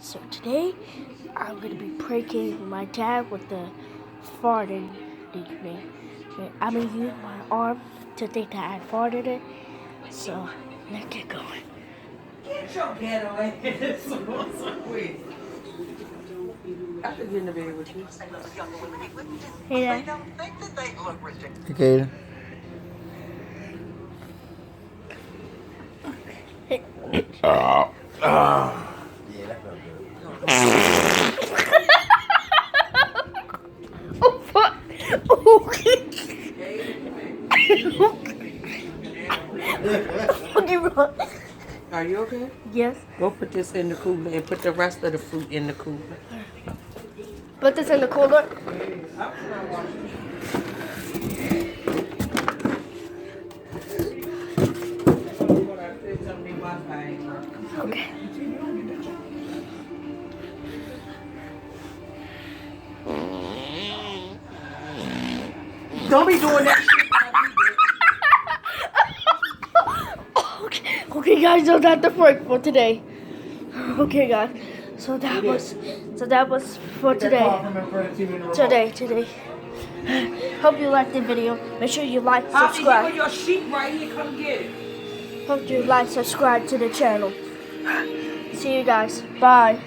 So today, I'm gonna be pranking my dad with the farting nickname. I'm gonna use my arm to think that I farted it. So let's get going. Get your ghetto ass away. I could get in the bed with you. Hey Dad. Okay. Yeah, that felt good. Oh fuck! Okay. Okay, bro. Are you okay? Yes. Go put this in the cooler and put the rest of the fruit in the cooler. Put this in the cooler. Okay. Don't be doing that shit. Okay, guys. So that's the prank for today. Okay, guys. So that was for today. Today. Hope you liked the video. Make sure you like, Poppy, give her subscribe. your sheet right here. Come get it. Hope you like, subscribe to the channel. See you guys. Bye.